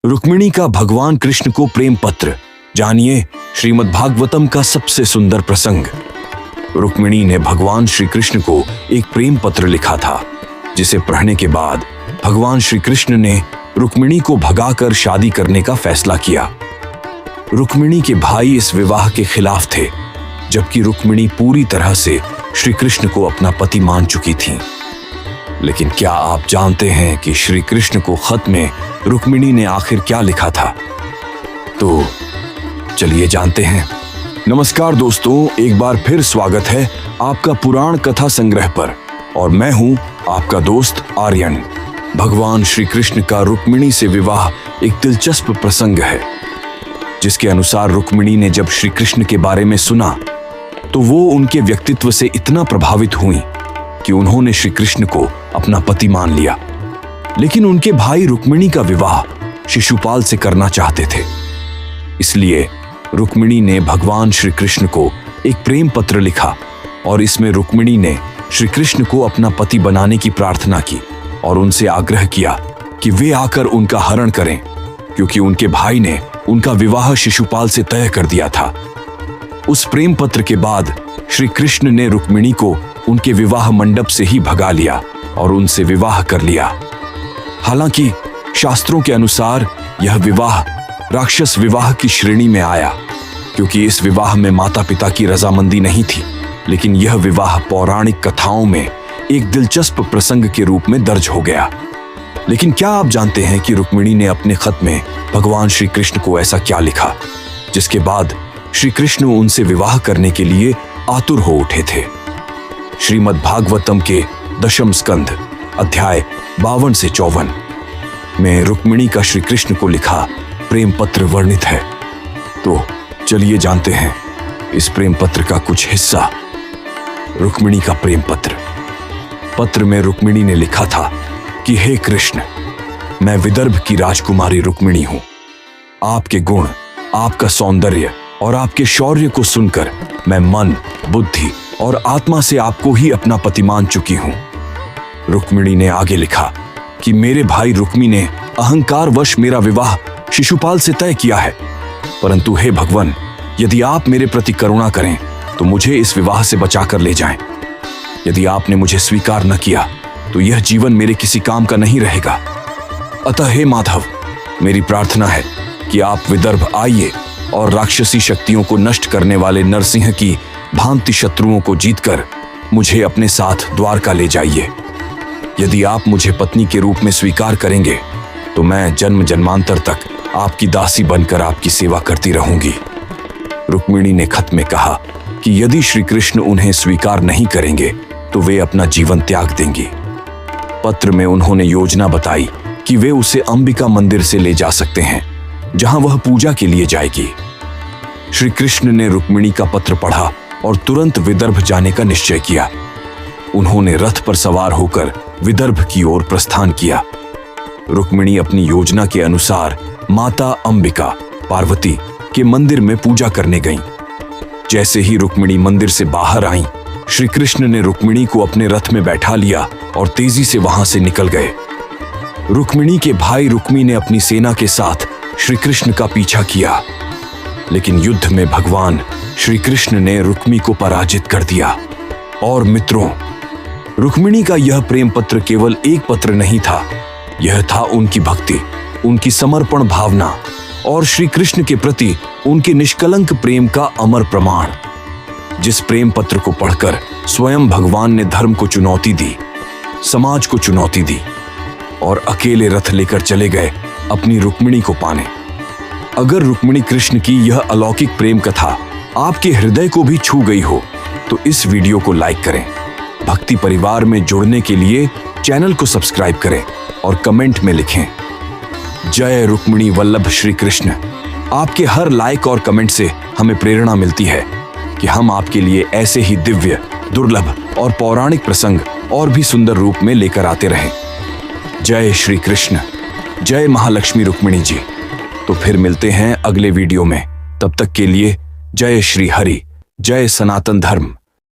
रुक्मिणी का भगवान कृष्ण को प्रेम पत्र। जानिए श्रीमद् भागवतम का सबसे सुंदर प्रसंग। रुक्मिणी ने भगवान श्री कृष्ण को एक प्रेम पत्र लिखा था, जिसे पढ़ने के बाद भगवान श्री कृष्ण ने रुक्मिणी को भगाकर शादी करने का फैसला किया। रुक्मिणी के भाई इस विवाह के खिलाफ थे, जबकि रुक्मिणी पूरी तरह से श्री कृष्ण को अपना पति मान चुकी थीं। लेकिन क्या आप जानते हैं कि श्री कृष्ण को खत में रुक्मिणी ने आखिर क्या लिखा था? तो चलिए जानते हैं। नमस्कार दोस्तों, एक बार फिर स्वागत है आपका पुराण कथा संग्रह पर, और मैं हूं आपका दोस्त आर्यन। भगवान श्री कृष्ण का रुक्मिणी से विवाह एक दिलचस्प प्रसंग है, जिसके अनुसार रुक्मिणी ने जब श्री कृष्ण के बारे में सुना तो वो उनके व्यक्तित्व से इतना प्रभावित हुई कि उन्होंने श्री कृष्ण को अपना पति मान लिया। लेकिन उनके भाई रुक्मिणी का विवाह शिशुपाल से करना चाहते थे। इसलिए रुक्मिणी ने भगवान श्री कृष्ण को एक प्रेम पत्र लिखा, और इसमें रुक्मिणी ने श्री कृष्ण को अपना पति बनाने की प्रार्थना की और उनसे आग्रह किया कि वे आकर उनका हरण करें, क्योंकि उनके भाई ने उनका विवाह शिशुपाल से तय कर दिया था। उस प्रेम पत्र के बाद श्री कृष्ण ने रुक्मिणी को उनके विवाह मंडप से ही भगा लिया और उनसे विवाह कर लिया। हालांकि शास्त्रों के अनुसार यह विवाह राक्षस विवाह की श्रेणी में आया, क्योंकि इस विवाह में माता पिता की रजामंदी नहीं थी। लेकिन यह विवाह पौराणिक कथाओं में एक दिलचस्प प्रसंग के रूप में दर्ज हो गया। लेकिन क्या आप जानते हैं कि रुक्मिणी ने अपने खत में भगवान श्री कृष्ण को ऐसा क्या लिखा, जिसके बाद श्री कृष्ण उनसे विवाह करने के लिए आतुर हो उठे थे? श्रीमद् भागवतम के दशम स्कंध अध्याय 52 से 54 में रुक्मिणी का श्री कृष्ण को लिखा प्रेम पत्र वर्णित है। तो चलिए जानते हैं इस प्रेम पत्र का कुछ हिस्सा। रुक्मिणी का प्रेम पत्र। पत्र में रुक्मिणी ने लिखा था कि हे कृष्ण, मैं विदर्भ की राजकुमारी रुक्मिणी हूं। आपके गुण, आपका सौंदर्य और आपके शौर्य को सुनकर मैं मन, बुद्धि और आत्मा से आपको ही अपना पति मान चुकी हूं। रुक्मिणी ने आगे लिखा कि मेरे भाई रुक्मी ने अहंकारवश मेरा विवाह शिशुपाल से तय किया है, परंतु हे भगवान, यदि आप मेरे प्रति करुणा करें तो मुझे इस विवाह से बचाकर ले जाएं। यदि आपने मुझे स्वीकार न किया तो यह जीवन मेरे किसी काम का नहीं रहेगा। अतः हे माधव, मेरी प्रार्थना है कि आप विदर्भ आइए और राक्षसी शक्तियों को नष्ट करने वाले नरसिंह की भांति शत्रुओं को जीतकर मुझे अपने साथ द्वारका ले जाइए। यदि आप मुझे पत्नी के रूप में स्वीकार करेंगे तो मैं जन्म जन्मांतर तक आपकी दासी बनकर आपकी सेवा करती रहूंगी। रुक्मिणी ने खत में कहा कि यदि श्री कृष्ण उन्हें स्वीकार नहीं करेंगे तो वे अपना जीवन त्याग देंगी। पत्र में उन्होंने योजना बताई कि वे उसे अंबिका मंदिर से ले जा सकते हैं, जहां वह पूजा के लिए जाएगी। श्री कृष्ण ने रुक्मिणी का पत्र पढ़ा और तुरंत विदर्भ जाने का निश्चय किया। उन्होंने रथ पर सवार होकर विदर्भ की ओर प्रस्थान किया। रुक्मिणी अपनी योजना के अनुसार माता अंबिका, पार्वती के मंदिर में पूजा करने गईं। जैसे ही रुक्मिणी मंदिर से बाहर आईं, श्री कृष्ण ने रुक्मिणी को अपने रथ में बैठा लिया और तेजी से वहां से निकल गए। रुक्मिणी के भाई रुक्मी ने अपनी सेना के साथ श्री कृष्ण का पीछा किया, लेकिन युद्ध में भगवान श्री कृष्ण ने रुक्मी को पराजित कर दिया। और मित्रों, रुक्मिणी का यह प्रेम पत्र केवल एक पत्र नहीं था, यह था उनकी भक्ति, उनकी समर्पण भावना और श्री कृष्ण के प्रति उनके निष्कलंक प्रेम का अमर प्रमाण। जिस प्रेम पत्र को पढ़कर स्वयं भगवान ने धर्म को चुनौती दी, समाज को चुनौती दी और अकेले रथ लेकर चले गए अपनी रुक्मिणी को पाने। अगर रुक्मिणी कृष्ण की यह अलौकिक प्रेम कथा आपके हृदय को भी छू गई हो तो इस वीडियो को लाइक करें। भक्ति परिवार में जुड़ने के लिए चैनल को सब्सक्राइब करें और कमेंट में लिखें जय रुक्मिणी वल्लभ श्री कृष्ण। आपके हर लाइक और कमेंट से हमें प्रेरणा मिलती है कि हम आपके लिए ऐसे ही दिव्य, दुर्लभ और पौराणिक प्रसंग और भी सुंदर रूप में लेकर आते रहें। जय श्री कृष्ण, जय महालक्ष्मी रुक्मिणी जी। तो फिर मिलते हैं अगले वीडियो में। तब तक के लिए जय श्री हरि, जय सनातन धर्म।